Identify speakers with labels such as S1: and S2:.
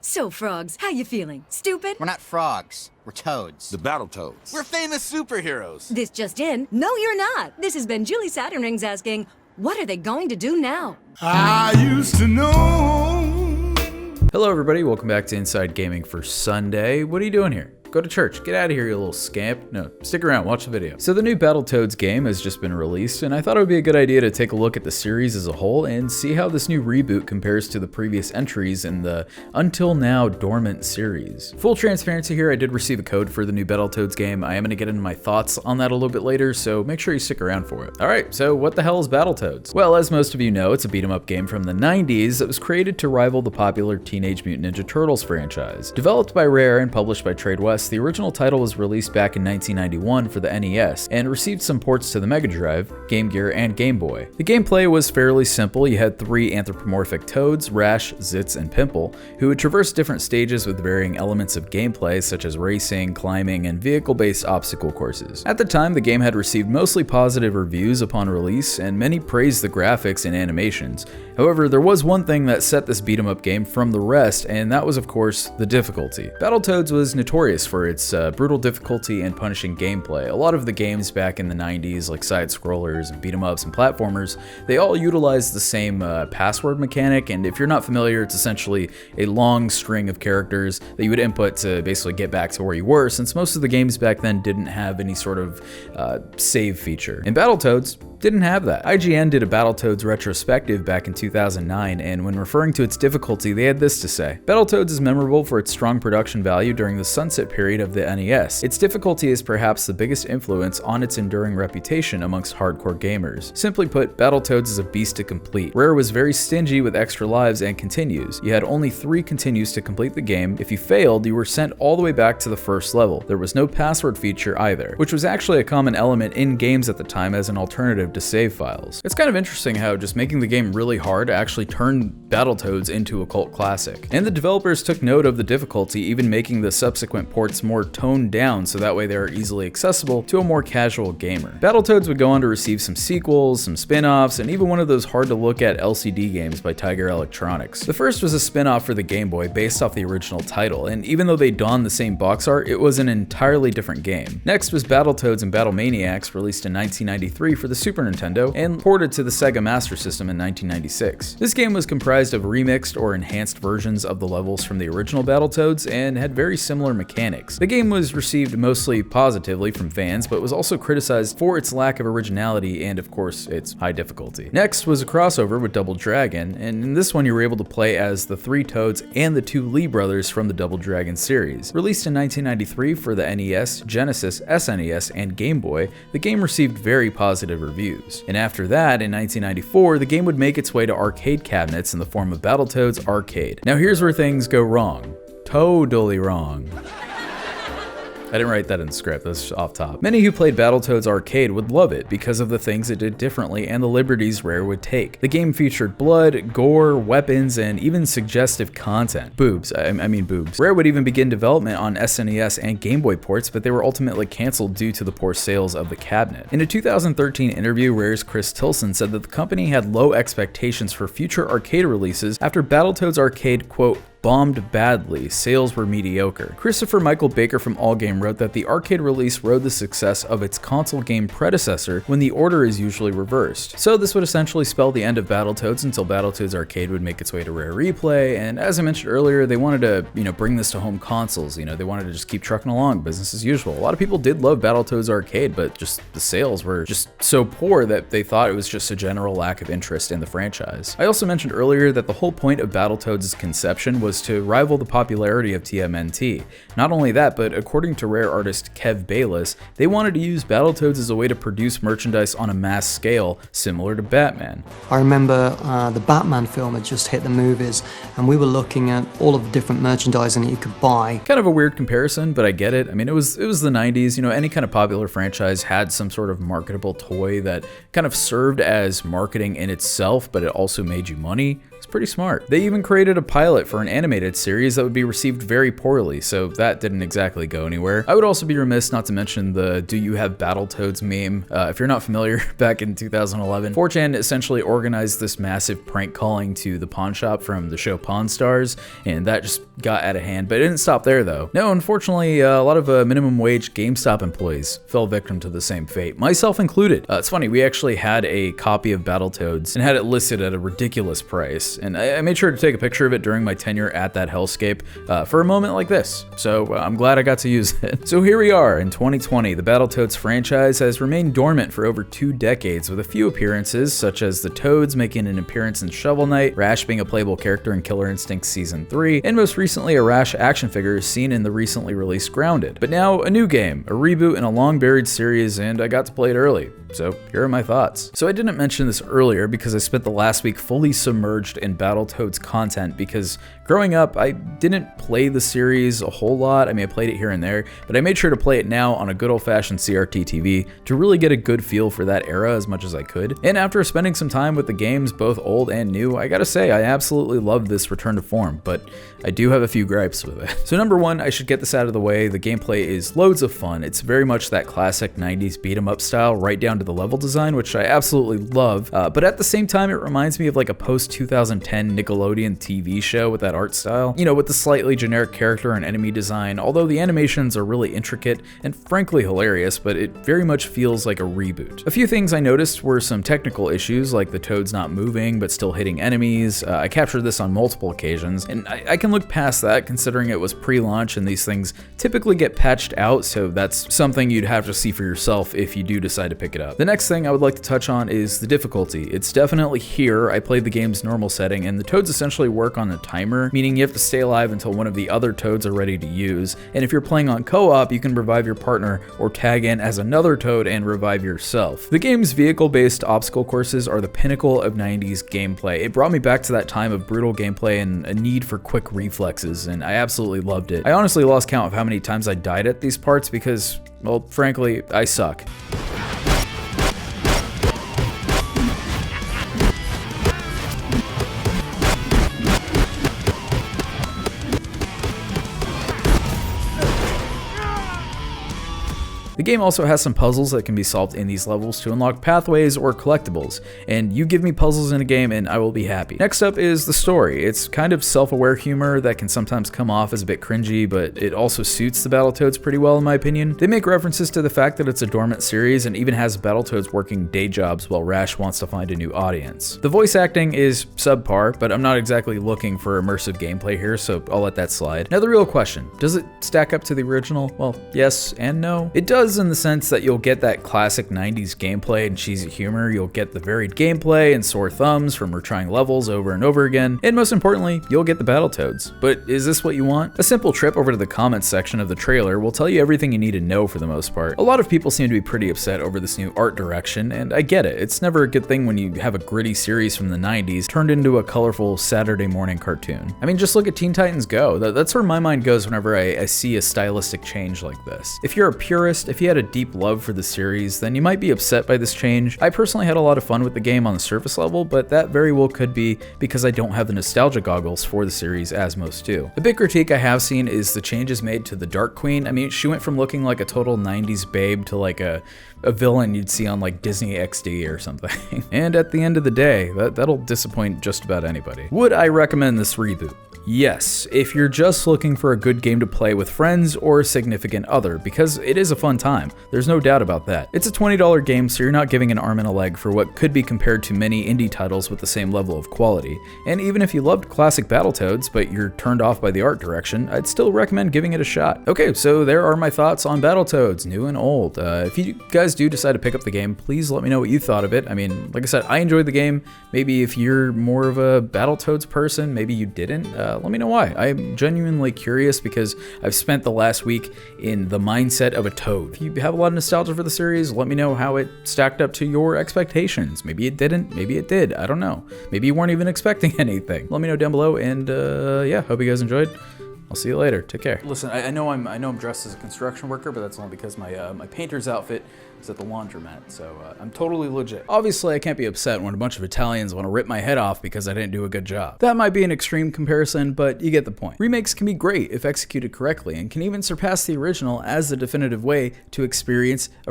S1: So, frogs, how you feeling? Stupid?
S2: We're not frogs. We're toads.
S3: The Battletoads.
S4: We're famous superheroes.
S1: This just in. No, you're not. This has been Julie Saturn Rings asking, what are they going to do now?
S5: I used to know.
S6: Hello everybody, welcome back to Inside Gaming for Sunday. What are you doing here? Go to church. Get out of here, you little scamp. No, stick around, watch the video. So the new Battletoads game has just been released, and I thought it would be a good idea to take a look at the series as a whole and see how this new reboot compares to the previous entries in the until now dormant series. Full transparency here, I did receive a code for the new Battletoads game. I am going to get into my thoughts on that a little bit later, so make sure you stick around for it. Alright, so what the hell is Battletoads? Well, as most of you know, it's a beat-em-up game from the 90s that was created to rival the popular Teenage Mutant Ninja Turtles franchise. Developed by Rare and published by Trade West, the original title was released back in 1991 for the NES and received some ports to the Mega Drive, Game Gear, and Game Boy. The gameplay was fairly simple. You had three anthropomorphic toads, Rash, Zitz, and Pimple, who would traverse different stages with varying elements of gameplay such as racing, climbing, and vehicle-based obstacle courses. At the time, the game had received mostly positive reviews upon release, and many praised the graphics and animations. However, there was one thing that set this beat-em-up game from the rest, and that was, of course, the difficulty. Battletoads was notorious for its brutal difficulty and punishing gameplay. A lot of the games back in the 90s, like side-scrollers and beat-em-ups and platformers, they all utilized the same password mechanic, and if you're not familiar, it's essentially a long string of characters that you would input to basically get back to where you were, since most of the games back then didn't have any sort of save feature. And Battletoads didn't have that. IGN did a Battletoads retrospective back in 2009, and when referring to its difficulty, they had this to say: Battletoads is memorable for its strong production value during the sunset period of the NES. Its difficulty is perhaps the biggest influence on its enduring reputation amongst hardcore gamers. Simply put, Battletoads is a beast to complete. Rare was very stingy with extra lives and continues. You had only 3 continues to complete the game. If you failed, you were sent all the way back to the first level. There was no password feature either, which was actually a common element in games at the time as an alternative to save files. It's kind of interesting how just making the game really hard actually turned Battletoads into a cult classic. And the developers took note of the difficulty, even making the subsequent ports more toned down so that way they are easily accessible to a more casual gamer. Battletoads would go on to receive some sequels, some spin-offs, and even one of those hard to look at LCD games by Tiger Electronics. The first was a spin-off for the Game Boy based off the original title, and even though they donned the same box art, it was an entirely different game. Next was Battletoads and Battlemaniacs, released in 1993 for the Super Nintendo and ported to the Sega Master System in 1996. This game was comprised of remixed or enhanced versions of the levels from the original Battletoads and had very similar mechanics. The game was received mostly positively from fans, but was also criticized for its lack of originality and, of course, its high difficulty. Next was a crossover with Double Dragon, and in this one you were able to play as the 3 Toads and the 2 Lee brothers from the Double Dragon series. Released in 1993 for the NES, Genesis, SNES, and Game Boy, the game received very positive reviews. And after that, in 1994, the game would make its way to arcade cabinets in the form of Battletoads Arcade. Now here's where things go wrong. Totally wrong. I didn't write that in the script, that's off top. Many who played Battletoads Arcade would love it because of the things it did differently and the liberties Rare would take. The game featured blood, gore, weapons, and even suggestive content. Boobs, I mean boobs. Rare would even begin development on SNES and Game Boy ports, but they were ultimately canceled due to the poor sales of the cabinet. In a 2013 interview, Rare's Chris Tilson said that the company had low expectations for future arcade releases after Battletoads Arcade, quote, bombed badly, sales were mediocre. Christopher Michael Baker from Allgame wrote that the arcade release rode the success of its console game predecessor when the order is usually reversed. So this would essentially spell the end of Battletoads until Battletoads Arcade would make its way to Rare Replay, and as I mentioned earlier, they wanted to, bring this to home consoles, they wanted to just keep trucking along, business as usual. A lot of people did love Battletoads Arcade, but just the sales were just so poor that they thought it was just a general lack of interest in the franchise. I also mentioned earlier that the whole point of Battletoads' conception was to rival the popularity of TMNT. Not only that, but according to Rare artist Kev Bayless, they wanted to use Battletoads as a way to produce merchandise on a mass scale, similar to Batman.
S7: I remember the Batman film had just hit the movies, and we were looking at all of the different merchandising that you could buy.
S6: Kind of a weird comparison, but I get it. I mean, it was the 90s, any kind of popular franchise had some sort of marketable toy that kind of served as marketing in itself, but it also made you money. It's pretty smart. They even created a pilot for an animated series that would be received very poorly, so that didn't exactly go anywhere. I would also be remiss not to mention the "Do you have Battletoads" meme. If you're not familiar, back in 2011, 4chan essentially organized this massive prank calling to the pawn shop from the show Pawn Stars, and that just got out of hand, but it didn't stop there though. No, unfortunately, a lot of minimum wage GameStop employees fell victim to the same fate, myself included. It's funny, we actually had a copy of Battletoads and had it listed at a ridiculous price, and I made sure to take a picture of it during my tenure at that hellscape for a moment like this, so I'm glad I got to use it. So here we are in 2020. The Battletoads franchise has remained dormant for over 2 decades, with a few appearances, such as the Toads making an appearance in Shovel Knight, Rash being a playable character in Killer Instinct Season 3, and most recently a Rash action figure seen in the recently released Grounded. But now a new game, a reboot in a long-buried series, and I got to play it early. So here are my thoughts. So I didn't mention this earlier because I spent the last week fully submerged in Battletoads content, because growing up I didn't play the series a whole lot. I mean, I played it here and there, but I made sure to play it now on a good old-fashioned CRT TV to really get a good feel for that era as much as I could. And after spending some time with the games, both old and new, I gotta say I absolutely love this return to form, but I do have a few gripes with it. So number one, I should get this out of the way. The gameplay is loads of fun. It's very much that classic 90s beat 'em up style, right down to the level design, which I absolutely love, but at the same time it reminds me of like a post-2010 Nickelodeon TV show with that art style, you know, with the slightly generic character and enemy design, although the animations are really intricate and frankly hilarious, but it very much feels like a reboot. A few things I noticed were some technical issues, like the Toads not moving but still hitting enemies. I captured this on multiple occasions, and I can look past that considering it was pre-launch and these things typically get patched out, so that's something you'd have to see for yourself if you do decide to pick it up. The next thing I would like to touch on is the difficulty. It's definitely here. I played the game's normal setting, and the Toads essentially work on a timer, meaning you have to stay alive until one of the other Toads are ready to use, and if you're playing on co-op, you can revive your partner or tag in as another Toad and revive yourself. The game's vehicle-based obstacle courses are the pinnacle of 90s gameplay. It brought me back to that time of brutal gameplay and a need for quick reflexes, and I absolutely loved it. I honestly lost count of how many times I died at these parts because, well, frankly, I suck. The game also has some puzzles that can be solved in these levels to unlock pathways or collectibles, and you give me puzzles in a game and I will be happy. Next up is the story. It's kind of self-aware humor that can sometimes come off as a bit cringy, but it also suits the Battletoads pretty well in my opinion. They make references to the fact that it's a dormant series and even has Battletoads working day jobs while Rash wants to find a new audience. The voice acting is subpar, but I'm not exactly looking for immersive gameplay here, so I'll let that slide. Now the real question, does it stack up to the original? Well, yes and no. It does in the sense that you'll get that classic 90s gameplay and cheesy humor, you'll get the varied gameplay and sore thumbs from retrying levels over and over again, and most importantly, you'll get the Battletoads. But is this what you want? A simple trip over to the comments section of the trailer will tell you everything you need to know for the most part. A lot of people seem to be pretty upset over this new art direction, and I get it. It's never a good thing when you have a gritty series from the 90s turned into a colorful Saturday morning cartoon. I mean, just look at Teen Titans Go. That's where my mind goes whenever I see a stylistic change like this. If you're a purist, if you had a deep love for the series, then you might be upset by this change. I personally had a lot of fun with the game on the surface level, but that very well could be because I don't have the nostalgia goggles for the series as most do. A big critique I have seen is the changes made to the Dark Queen. I mean, she went from looking like a total 90s babe to like a villain you'd see on like Disney XD or something. And at the end of the day, that'll disappoint just about anybody. Would I recommend this reboot? Yes, if you're just looking for a good game to play with friends or a significant other, because it is a fun time, there's no doubt about that. It's a $20 game, so you're not giving an arm and a leg for what could be compared to many indie titles with the same level of quality. And even if you loved classic Battletoads, but you're turned off by the art direction, I'd still recommend giving it a shot. Okay, so there are my thoughts on Battletoads, new and old. If you guys do decide to pick up the game, please let me know what you thought of it. I mean, like I said, I enjoyed the game. Maybe if you're more of a Battletoads person, maybe you didn't. Let me know why. I'm genuinely curious because I've spent the last week in the mindset of a Toad. If you have a lot of nostalgia for the series, let me know how it stacked up to your expectations. Maybe it didn't, maybe it did, I don't know. Maybe you weren't even expecting anything. Let me know down below, and yeah, hope you guys enjoyed. I'll see you later. Take care. Listen, I know I'm dressed as a construction worker, but that's only because my painter's outfit is at the laundromat, so I'm totally legit. Obviously, I can't be upset when a bunch of Italians want to rip my head off because I didn't do a good job. That might be an extreme comparison, but you get the point. Remakes can be great if executed correctly, and can even surpass the original as the definitive way to experience a